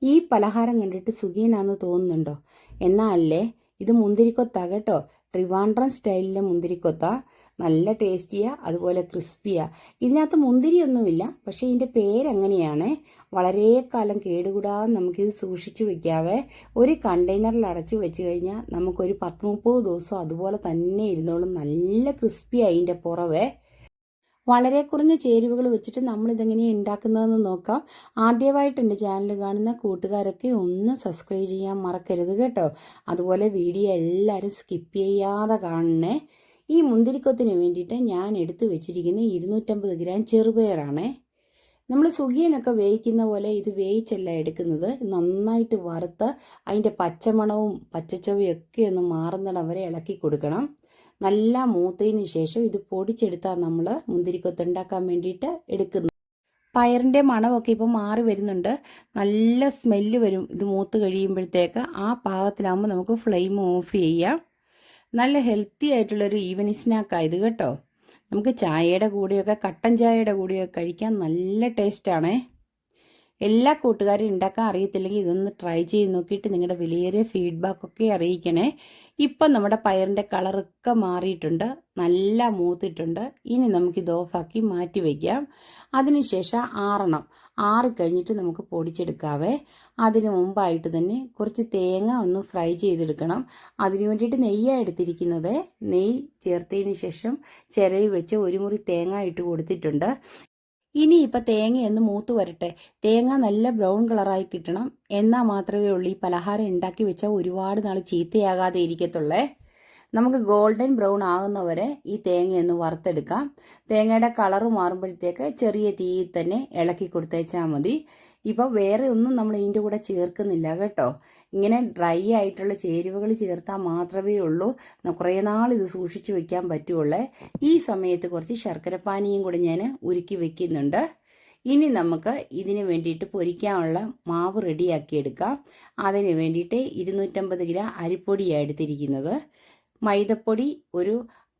ഈ പലഹാരം കണ്ടിട്ട് സുഖീനാന്ന് തോന്നുന്നുണ്ടോ? എന്നാലേ ഇത് മുന്തിരിക്കൊത്താ കേട്ടോ. ട്രിവാൻഡ്രം സ്റ്റൈലിലെ മുന്തിരിക്കൊത്താ. നല്ല ടേസ്റ്റിയാ, അതുപോലെ ക്രിസ്പിയാ. ഇതിനകത്ത് മുന്തിരിയൊന്നുമില്ല, പക്ഷേ ഇതിൻ്റെ പേരങ്ങനെയാണ്. വളരെ കാലം കേടുകൂടാതെ നമുക്കിത് സൂക്ഷിച്ചു വെക്കാവേ. ഒരു കണ്ടെയ്നറിൽ അടച്ചു വെച്ച് കഴിഞ്ഞാൽ നമുക്കൊരു 10-30 ദിവസം അതുപോലെ തന്നെ ഇരുന്നോളും. നല്ല ക്രിസ്പിയായി ഇതിൻ്റെ പുറവേ. വളരെ കുറഞ്ഞ ചേരുവകൾ വെച്ചിട്ട് നമ്മളിതെങ്ങനെയാണ് ഉണ്ടാക്കുന്നതെന്ന് നോക്കാം. ആദ്യമായിട്ട് എൻ്റെ ചാനൽ കാണുന്ന കൂട്ടുകാരൊക്കെ ഒന്ന് സബ്സ്ക്രൈബ് ചെയ്യാൻ മറക്കരുത് കേട്ടോ. അതുപോലെ വീഡിയോ എല്ലാവരും സ്കിപ്പ് ചെയ്യാതെ കാണണേ. ഈ മുന്തിരിക്കൊത്തിന് വേണ്ടിയിട്ട് ഞാൻ എടുത്തു വെച്ചിരിക്കുന്ന 250 ഗ്രാം ചെറുപയറാണേ. നമ്മൾ സുഖിയനൊക്കെ വേവിക്കുന്ന പോലെ ഇത് വേവിച്ചല്ല എടുക്കുന്നത്. നന്നായിട്ട് വറുത്ത് അതിൻ്റെ പച്ചമണവും പച്ചച്ചൊവയും ഒക്കെ ഒന്ന് മാറുന്നിടം വരെ ഇളക്കി കൊടുക്കണം. നല്ല മൂത്തതിന് ശേഷം ഇത് പൊടിച്ചെടുത്താൽ നമ്മൾ മുന്തിരിക്കൊത്തുണ്ടാക്കാൻ വേണ്ടിയിട്ട് എടുക്കുന്നത്. പയറിൻ്റെ മണമൊക്കെ ഇപ്പോൾ മാറി വരുന്നുണ്ട്. നല്ല സ്മെല്ല് വരും ഇത് മൂത്ത് കഴിയുമ്പോഴത്തേക്ക്. ആ പാകത്തിലാകുമ്പോൾ നമുക്ക് ഫ്ലെയിം ഓഫ് ചെയ്യാം. നല്ല ഹെൽത്തി ആയിട്ടുള്ളൊരു ഈവനിങ് സ്നാക്കായത് കേട്ടോ. നമുക്ക് ചായയുടെ കൂടെയൊക്കെ കട്ടൻ ചായയുടെ കൂടെയൊക്കെ കഴിക്കാൻ നല്ല ടേസ്റ്റാണേ. എല്ലാ കൂട്ടുകാരും ഉണ്ടാക്കാൻ അറിയത്തില്ലെങ്കിൽ ഇതൊന്ന് ട്രൈ ചെയ്ത് നോക്കിയിട്ട് നിങ്ങളുടെ വിലയേറിയ ഫീഡ്ബാക്കൊക്കെ അറിയിക്കണേ. ഇപ്പം നമ്മുടെ പയറിൻ്റെ കളറൊക്കെ മാറിയിട്ടുണ്ട്, നല്ല മൂത്തിട്ടുണ്ട്. ഇനി നമുക്കിത് ഓഫാക്കി മാറ്റി വയ്ക്കാം. അതിനുശേഷം ആറിക്കഴിഞ്ഞിട്ട് നമുക്ക് പൊടിച്ചെടുക്കാവേ. അതിന് മുമ്പായിട്ട് തന്നെ കുറച്ച് തേങ്ങ ഒന്ന് ഫ്രൈ ചെയ്തെടുക്കണം. അതിന് വേണ്ടിയിട്ട് നെയ്യാണ് എടുത്തിരിക്കുന്നത്. നെയ്യ് ചേർത്തതിന് ശേഷം ചിരവി വെച്ച് ഒരു മുറി തേങ്ങ ഇട്ട് കൊടുത്തിട്ടുണ്ട്. ഇനി ഇപ്പം തേങ്ങയൊന്ന് മൂത്ത് വരട്ടെ. തേങ്ങ നല്ല ബ്രൗൺ കളറായി കിട്ടണം. എന്നാൽ മാത്രമേ ഉള്ളൂ ഈ പലഹാരം ഉണ്ടാക്കി വെച്ചാൽ ഒരുപാട് നാൾ ചീത്തയാകാതെ ഇരിക്കത്തുള്ളേ. നമുക്ക് ഗോൾഡൻ ബ്രൗൺ ആകുന്നവരെ ഈ തേങ്ങയൊന്ന് വറുത്തെടുക്കാം. തേങ്ങയുടെ കളറ് മാറുമ്പോഴത്തേക്ക് ചെറിയ തീയിൽ തന്നെ ഇളക്കി കൊടുത്തേച്ചാൽ മതി. ഇപ്പോൾ വേറെ ഒന്നും നമ്മൾ ഇതിൻ്റെ കൂടെ ചേർക്കുന്നില്ല കേട്ടോ. ഇങ്ങനെ ഡ്രൈ ആയിട്ടുള്ള ചേരുവകൾ ചേർത്താൽ മാത്രമേ ഉള്ളൂ കുറേ നാൾ ഇത് സൂക്ഷിച്ചു വെക്കാൻ പറ്റുള്ളേ. ഈ സമയത്ത് കുറച്ച് ശർക്കരപ്പാനിയും കൂടെ ഞാൻ ഉരുക്കി വെക്കുന്നുണ്ട്. ഇനി നമുക്ക് ഇതിന് വേണ്ടിയിട്ട് പൊരിക്കാനുള്ള മാവ് റെഡിയാക്കി എടുക്കാം. അതിന് വേണ്ടിയിട്ട് 250 ഗ്രാം അരിപ്പൊടിയാണ് എടുത്തിരിക്കുന്നത്. മൈദപ്പൊടി ഒരു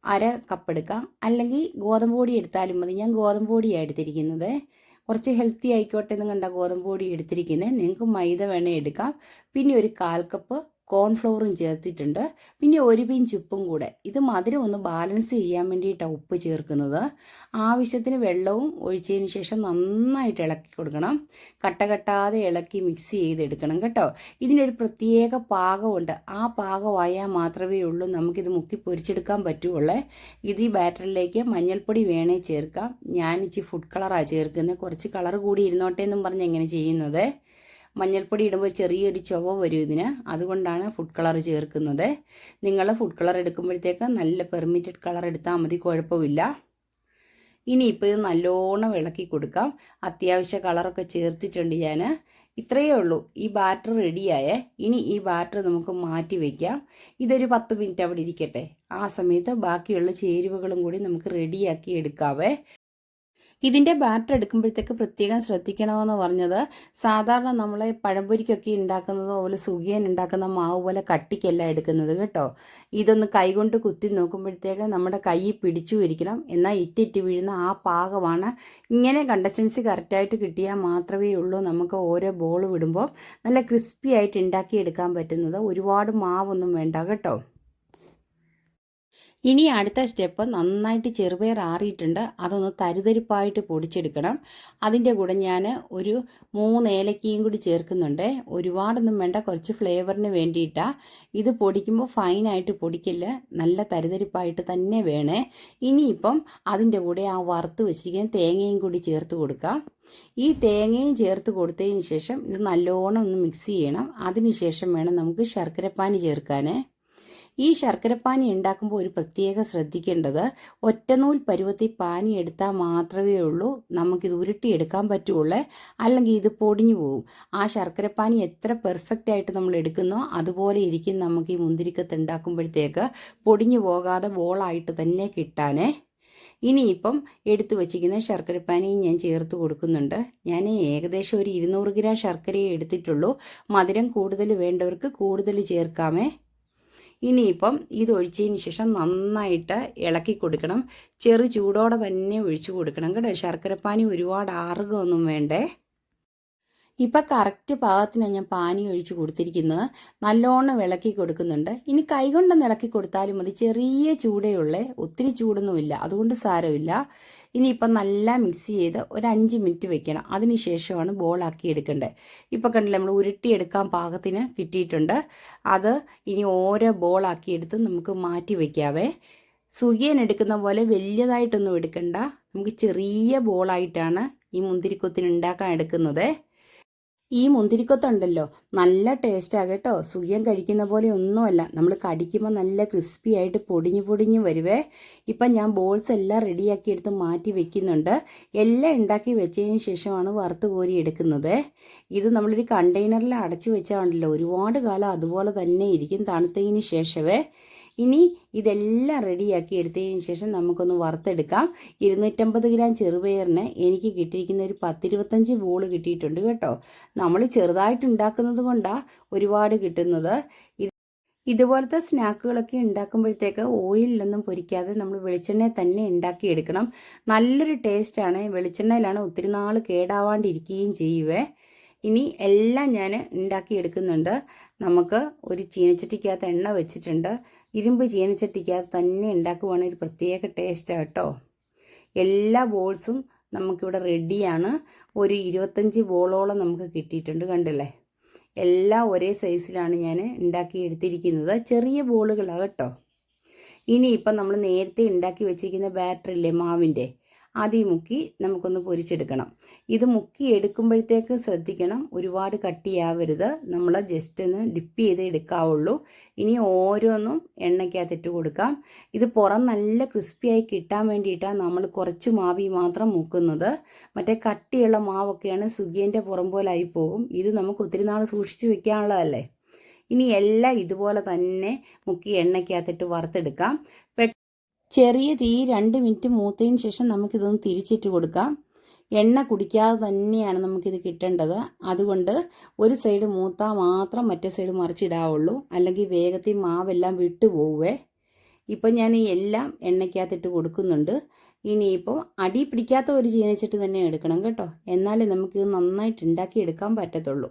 അര കപ്പ് എടുക്കാം, അല്ലെങ്കിൽ ഗോതമ്പ് പൊടി എടുത്താലും മതി. ഞാൻ ഗോതമ്പ് പൊടിയാണ് എടുത്തിരിക്കുന്നത്. കുറച്ച് ഹെൽത്തി ആയിക്കോട്ടെ എന്ന് കണ്ട ഗോതമ്പ് പൊടി എടുത്തിരിക്കുന്നത്. നിങ്ങൾക്ക് മൈദ വേണേൽ എടുക്കാം. പിന്നെ ഒരു 1/4 കപ്പ് കോൺഫ്ലവറും ചേർത്തിട്ടുണ്ട്. പിന്നെ ഒരു പിഞ്ച് ഉപ്പും കൂടെ. ഇത് മധുരം ഒന്ന് ബാലൻസ് ചെയ്യാൻ വേണ്ടിയിട്ടാണ് ഉപ്പ് ചേർക്കുന്നത്. ആവശ്യത്തിന് വെള്ളവും ഒഴിച്ചതിന് ശേഷം നന്നായിട്ട് ഇളക്കി കൊടുക്കണം. കട്ടകെട്ടാതെ ഇളക്കി മിക്സ് ചെയ്തെടുക്കണം കേട്ടോ. ഇതിനൊരു പ്രത്യേക പാകമുണ്ട്. ആ പാകമായാൽ മാത്രമേ ഉള്ളൂ നമുക്കിത് മുക്കി പൊരിച്ചെടുക്കാൻ പറ്റുള്ളൂ. ഇത് ഈ ബാറ്ററിലേക്ക് മഞ്ഞൾപ്പൊടി വേണേ ചേർക്കാം. ഞാൻ ഇച്ചിരി ഫുഡ് കളറാണ് ചേർക്കുന്നത്. കുറച്ച് കളർ കൂടി ഇരുന്നോട്ടെ എന്നും പറഞ്ഞ് എങ്ങനെ ചെയ്യുന്നത്. മഞ്ഞൾപ്പൊടി ഇടുമ്പോൾ ചെറിയൊരു ചുവ വരും ഇതിന്. അതുകൊണ്ടാണ് ഫുഡ് കളർ ചേർക്കുന്നത്. നിങ്ങൾ ഫുഡ് കളർ എടുക്കുമ്പോഴത്തേക്ക് നല്ല പെർമിറ്റഡ് കളർ എടുത്താൽ മതി, കുഴപ്പമില്ല. ഇനിയിപ്പോൾ ഇത് നല്ലോണം ഇളക്കി കൊടുക്കാം. അത്യാവശ്യ കളറൊക്കെ ചേർത്തിട്ടുണ്ട് ഞാൻ. ഇത്രയേ ഉള്ളൂ. ഈ ബാറ്റർ റെഡിയായേ. ഇനി ഈ ബാറ്റർ നമുക്ക് മാറ്റി വയ്ക്കാം. ഇതൊരു 10 മിനിറ്റ് അവിടെ ഇരിക്കട്ടെ. ആ സമയത്ത് ബാക്കിയുള്ള ചേരുവകളും കൂടി നമുക്ക് റെഡിയാക്കി എടുക്കാവേ. ഇതിൻ്റെ ബാറ്റർ എടുക്കുമ്പോഴത്തേക്ക് പ്രത്യേകം ശ്രദ്ധിക്കണമെന്ന് പറഞ്ഞത്, സാധാരണ നമ്മൾ പഴംപൊരിക്കൊക്കെ ഉണ്ടാക്കുന്നത് പോലെ സുഖിയൻ ഉണ്ടാക്കുന്ന മാവ് പോലെ കട്ടിക്കല്ല എടുക്കുന്നത് കേട്ടോ. ഇതൊന്ന് കൈകൊണ്ട് കുത്തി നോക്കുമ്പോഴത്തേക്ക് നമ്മുടെ കൈ പിടിച്ചു ഇരിക്കണം. എന്നാൽ ഇറ്റിറ്റ് വീഴുന്ന ആ പാകമാണ്. ഇങ്ങനെ കണ്ടൻസൻസി കറക്റ്റായിട്ട് കിട്ടിയാൽ മാത്രമേ ഉള്ളൂ നമുക്ക് ഓരോ ബോൾ വിടുമ്പോൾ നല്ല ക്രിസ്പി ആയിട്ട് ഉണ്ടാക്കിയെടുക്കാൻ പറ്റുന്നത്. ഒരുപാട് മാവൊന്നും വേണ്ട കേട്ടോ. ഇനി അടുത്ത സ്റ്റെപ്പ്, നന്നായിട്ട് ചെറുപയർ ആറിയിട്ടുണ്ട്, അതൊന്ന് തരിതരിപ്പായിട്ട് പൊടിച്ചെടുക്കണം. അതിൻ്റെ കൂടെ ഞാൻ ഒരു 3 ഏലക്കയും കൂടി ചേർക്കുന്നുണ്ട്. ഒരുപാടൊന്നും വേണ്ട, കുറച്ച് ഫ്ലേവറിന് വേണ്ടിയിട്ടാണ്. ഇത് പൊടിക്കുമ്പോൾ ഫൈനായിട്ട് പൊടിക്കില്ല, നല്ല തരിതരിപ്പായിട്ട് തന്നെ വേണേ. ഇനിയിപ്പം അതിൻ്റെ കൂടെ ആ വറുത്ത് വെച്ചിരിക്കുന്ന തേങ്ങയും കൂടി ചേർത്ത് കൊടുക്കാം. ഈ തേങ്ങയും ചേർത്ത് കൊടുത്തതിന് ശേഷം ഇത് നല്ലോണം ഒന്ന് മിക്സ് ചെയ്യണം. അതിന് ശേഷം വേണം നമുക്ക് ശർക്കരപ്പാനി ചേർക്കാൻ. ഈ ശർക്കരപ്പാനി ഉണ്ടാക്കുമ്പോൾ ഒരു പ്രത്യേക ശ്രദ്ധിക്കേണ്ടത്, ഒറ്റനൂൽ പരുവത്തിൽ പാനി എടുത്താൽ മാത്രമേ ഉള്ളൂ നമുക്കിത് ഉരുട്ടിയെടുക്കാൻ പറ്റുള്ളൂ. അല്ലെങ്കിൽ ഇത് പൊടിഞ്ഞു പോകും. ആ ശർക്കരപ്പാനി എത്ര പെർഫെക്റ്റ് ആയിട്ട് നമ്മൾ എടുക്കുന്നോ അതുപോലെ ഇരിക്കും നമുക്ക് ഈ മുന്തിരിക്കത്ത് ഉണ്ടാക്കുമ്പോഴത്തേക്ക്. പൊടിഞ്ഞു പോകാതെ ബോളായിട്ട് തന്നെ കിട്ടാനേ. ഇനിയിപ്പം എടുത്തു വച്ചിരിക്കുന്ന ശർക്കരപ്പാനിയും ഞാൻ ചേർത്ത് കൊടുക്കുന്നുണ്ട്. ഞാൻ ഏകദേശം ഒരു 200 ഗ്രാം ശർക്കരയെ എടുത്തിട്ടുള്ളൂ. മധുരം കൂടുതൽ വേണ്ടവർക്ക് കൂടുതൽ ചേർക്കാമേ. ഇനിയിപ്പം ഇത് ഒഴിച്ചതിന് ശേഷം നന്നായിട്ട് ഇളക്കി കൊടുക്കണം. ചെറു ചൂടോടെ തന്നെ ഒഴിച്ചു കൊടുക്കണം കേട്ടോ. ശർക്കരപ്പാനി ഒരുപാട് ആറുകയൊന്നും വേണ്ടേ. ഇപ്പം കറക്റ്റ് പാകത്തിനാണ് ഞാൻ പാനി ഒഴിച്ച് കൊടുത്തിരിക്കുന്നത്. നല്ലോണം ഇളക്കി കൊടുക്കുന്നുണ്ട്. ഇനി കൈകൊണ്ടൊന്ന് ഇളക്കി കൊടുത്താലും മതി. ചെറിയ ചൂടേ ഉള്ളേ, ഒത്തിരി ചൂടൊന്നുമില്ല, അതുകൊണ്ട് സാരമില്ല. ഇനിയിപ്പം നല്ല മിക്സ് ചെയ്ത് ഒരു 5 മിനിറ്റ് വെക്കണം. അതിന് ശേഷമാണ് ബോളാക്കി എടുക്കേണ്ടത്. ഇപ്പം കണ്ടില്ല, നമ്മൾ ഉരുട്ടിയെടുക്കാൻ പാകത്തിന് കിട്ടിയിട്ടുണ്ട്. അത് ഇനി ഓരോ ബോളാക്കി എടുത്ത് നമുക്ക് മാറ്റി വയ്ക്കാവേ. സുഖിയൻ എടുക്കുന്ന പോലെ വലിയതായിട്ടൊന്നും എടുക്കണ്ട. നമുക്ക് ചെറിയ ബോളായിട്ടാണ് ഈ മുന്തിരിക്കൊത്തിന് ഉണ്ടാക്കാൻ എടുക്കുന്നത്. ഈ മുന്തിരിക്കൊത്തുണ്ടല്ലോ, നല്ല ടേസ്റ്റാണ് കേട്ടോ. സുഖിയൻ കഴിക്കുന്ന പോലെ ഒന്നുമല്ല, നമ്മൾ കടിക്കുമ്പോൾ നല്ല ക്രിസ്പി ആയിട്ട് പൊടിഞ്ഞു പൊടിഞ്ഞു വരുവേ. ഇപ്പം ഞാൻ ബോൾസ് എല്ലാം റെഡിയാക്കി എടുത്ത് മാറ്റി വെക്കുന്നുണ്ട്. എല്ലാം ഉണ്ടാക്കി വെച്ചതിന് ശേഷമാണ് വറുത്ത് കോരി എടുക്കുന്നത്. ഇത് നമ്മളൊരു കണ്ടെയ്നറിൽ അടച്ചു വെച്ചാണ്ടല്ലോ ഒരുപാട് കാലം അതുപോലെ തന്നെ ഇരിക്കും തണുത്തതിന് ശേഷമേ. ഇനി ഇതെല്ലാം റെഡിയാക്കി എടുത്തതിന് ശേഷം നമുക്കൊന്ന് വറുത്തെടുക്കാം. 250 ഗ്രാം ചെറുപയറിന് എനിക്ക് കിട്ടിയിരിക്കുന്ന ഒരു 10-25 ബോൾ കിട്ടിയിട്ടുണ്ട് കേട്ടോ. നമ്മൾ ചെറുതായിട്ട് ഉണ്ടാക്കുന്നത് കൊണ്ടാണ് ഒരുപാട് കിട്ടുന്നത്. ഇതുപോലത്തെ സ്നാക്കുകളൊക്കെ ഉണ്ടാക്കുമ്പോഴത്തേക്ക് ഓയിലൊന്നും പൊരിക്കാതെ നമ്മൾ വെളിച്ചെണ്ണ തന്നെ ഉണ്ടാക്കിയെടുക്കണം. നല്ലൊരു ടേസ്റ്റാണ്. വെളിച്ചെണ്ണയിലാണ് ഒത്തിരി നാൾ കേടാവാണ്ടിരിക്കുകയും ചെയ്യുവേ. ഇനി എല്ലാം ഞാൻ ഉണ്ടാക്കിയെടുക്കുന്നുണ്ട്. നമുക്ക് ഒരു ചീനച്ചട്ടിക്കകത്ത് എണ്ണ വെച്ചിട്ടുണ്ട്. ഇരുമ്പ് ചീനച്ചട്ടിക്കകത്ത് തന്നെ ഉണ്ടാക്കുവാണെങ്കിൽ ഒരു പ്രത്യേക ടേസ്റ്റാണ് കേട്ടോ. എല്ലാ ബോൾസും നമുക്കിവിടെ റെഡിയാണ്. ഒരു 25 ബോളോളം നമുക്ക് കിട്ടിയിട്ടുണ്ട്, കണ്ടില്ലേ. എല്ലാം ഒരേ സൈസിലാണ് ഞാൻ ഉണ്ടാക്കി എടുത്തിരിക്കുന്നത്. ചെറിയ ബോളുകളാണ് കേട്ടോ. ഇനിയിപ്പം നമ്മൾ നേരത്തെ ഉണ്ടാക്കി വെച്ചിരിക്കുന്ന ബാറ്ററില്ലേ മാവിൻ്റെ, ആദ്യം മുക്കി നമുക്കൊന്ന് പൊരിച്ചെടുക്കണം. ഇത് മുക്കി എടുക്കുമ്പോഴത്തേക്ക് ശ്രദ്ധിക്കണം, ഒരുപാട് കട്ടിയാവരുത്. നമ്മൾ ജസ്റ്റ് ഒന്ന് ഡിപ്പ് ചെയ്ത് എടുക്കാവുള്ളൂ. ഇനി ഓരോന്നും എണ്ണയ്ക്കകത്തിട്ട് കൊടുക്കാം. ഇത് പുറം നല്ല ക്രിസ്പിയായി കിട്ടാൻ വേണ്ടിയിട്ടാണ് നമ്മൾ കുറച്ച് മാവി മാത്രം മുക്കുന്നത്. മറ്റേ കട്ടിയുള്ള മാവൊക്കെയാണ് സുഖിയൻ്റെ പുറം പോലെ ആയി പോകും. ഇത് നമുക്ക് ഒത്തിരി നാൾ സൂക്ഷിച്ച് വെക്കാനുള്ളതല്ലേ. ഇനി എല്ലാം ഇതുപോലെ തന്നെ മുക്കി എണ്ണയ്ക്കകത്തിട്ട് വറുത്തെടുക്കാം. ചെറിയ തീ 2 മിനിറ്റ് മൂത്തതിന് ശേഷം നമുക്കിതൊന്ന് തിരിച്ചിട്ട് കൊടുക്കാം. എണ്ണ കുടിക്കാതെ തന്നെയാണ് നമുക്കിത് കിട്ടേണ്ടത്. അതുകൊണ്ട് ഒരു സൈഡ് മൂത്താൽ മാത്രം മറ്റേ സൈഡ് മറിച്ചിടാവുള്ളൂ, അല്ലെങ്കിൽ വേഗത്തിൽ മാവെല്ലാം വിട്ടു പോവുവേ. ഇപ്പം ഞാൻ എല്ലാം എണ്ണയ്ക്കകത്തിട്ട് കൊടുക്കുന്നുണ്ട്. ഇനിയിപ്പം അടി പിടിക്കാത്ത ഒരു ചീനച്ചട്ടി തന്നെ എടുക്കണം കേട്ടോ, എന്നാലേ നമുക്കിത് നന്നായിട്ട് ഉണ്ടാക്കിയെടുക്കാൻ പറ്റത്തുള്ളൂ.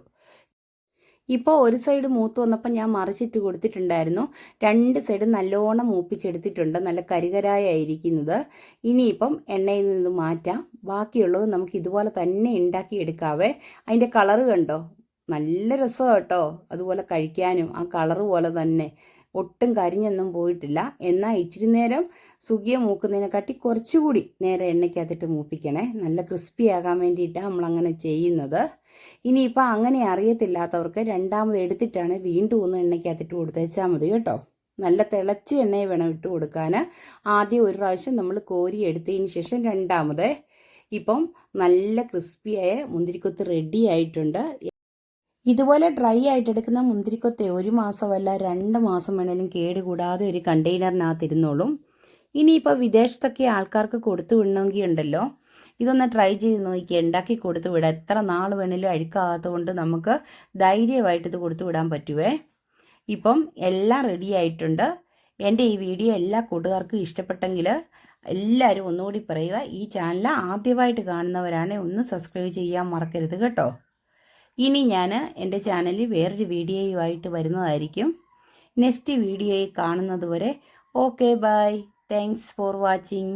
ഇപ്പോൾ ഒരു സൈഡ് മൂത്ത് വന്നപ്പോൾ ഞാൻ മറിച്ചിട്ട് കൊടുത്തിട്ടുണ്ടായിരുന്നു. 2 സൈഡ് നല്ലോണം മൂപ്പിച്ചെടുത്തിട്ടുണ്ട്. നല്ല കരികരായിരിക്കുന്നത്. ഇനിയിപ്പം എണ്ണയിൽ നിന്ന് മാറ്റാം. ബാക്കിയുള്ളത് നമുക്ക് ഇതുപോലെ തന്നെ ഉണ്ടാക്കിയെടുക്കാവേ. അതിൻ്റെ കളറ് കണ്ടോ, നല്ല രസമാണ് കേട്ടോ. അതുപോലെ കഴിക്കാനും ആ കളറ് പോലെ തന്നെ ഒട്ടും കരിഞ്ഞൊന്നും പോയിട്ടില്ല. എന്നാൽ ഇച്ചിരി നേരം സുഖിയ മൂക്കുന്നതിനെക്കാട്ടി കുറച്ചുകൂടി നേരം എണ്ണയ്ക്കകത്തിട്ട് മൂപ്പിക്കണേ. നല്ല ക്രിസ്പി ആകാൻ വേണ്ടിയിട്ടാണ് നമ്മളങ്ങനെ ചെയ്യുന്നത്. ഇനിയിപ്പോൾ അങ്ങനെ അറിയത്തില്ലാത്തവർക്ക് രണ്ടാമത് എടുത്തിട്ടാണ് വീണ്ടും ഒന്ന് എണ്ണയ്ക്കകത്തിട്ട് കൊടുത്തേച്ചാൽ മതി കേട്ടോ. നല്ല തിളച്ച എണ്ണയെ വേണം ഇട്ട് കൊടുക്കാൻ. ആദ്യം ഒരു പ്രാവശ്യം നമ്മൾ കോരി എടുത്തതിന് ശേഷം രണ്ടാമത്. ഇപ്പം നല്ല ക്രിസ്പിയായ മുന്തിരിക്കൊത്ത് റെഡി ആയിട്ടുണ്ട്. ഇതുപോലെ ഡ്രൈ ആയിട്ട് എടുക്കുന്ന മുന്തിരിക്കൊത്തെ 1 മാസമല്ല 2 മാസം വേണേലും കേടുകൂടാതെ ഒരു കണ്ടെയ്നറിനകത്ത് ഇരുന്നോളും. ഇനിയിപ്പോൾ വിദേശത്തൊക്കെ ആൾക്കാർക്ക് കൊടുത്തു വിടണമെങ്കിൽ ഉണ്ടല്ലോ, ഇതൊന്ന് ട്രൈ ചെയ്ത് നോക്കി ഉണ്ടാക്കി കൊടുത്തു വിടാം. എത്ര നാൾ വേണേലും അഴുക്കാകാത്തത് കൊണ്ട് നമുക്ക് ധൈര്യമായിട്ട് ഇത് കൊടുത്തു വിടാൻ പറ്റുവേ. ഇപ്പം എല്ലാം റെഡി ആയിട്ടുണ്ട്. എൻ്റെ ഈ വീഡിയോ എല്ലാ കൂട്ടുകാർക്കും ഇഷ്ടപ്പെട്ടെങ്കിൽ എല്ലാവരും ഒന്നുകൂടി പറയുക, ഈ ചാനൽ ആദ്യമായിട്ട് കാണുന്നവരാണെ ഒന്ന് സബ്സ്ക്രൈബ് ചെയ്യാൻ മറക്കരുത് കേട്ടോ. ഇനി ഞാൻ എൻ്റെ ചാനലിൽ വേറൊരു വീഡിയോയുമായിട്ട് വരുന്നതായിരിക്കും. നെക്സ്റ്റ് വീഡിയോയിൽ കാണുന്നത് വരെ okay bye. Thanks for watching.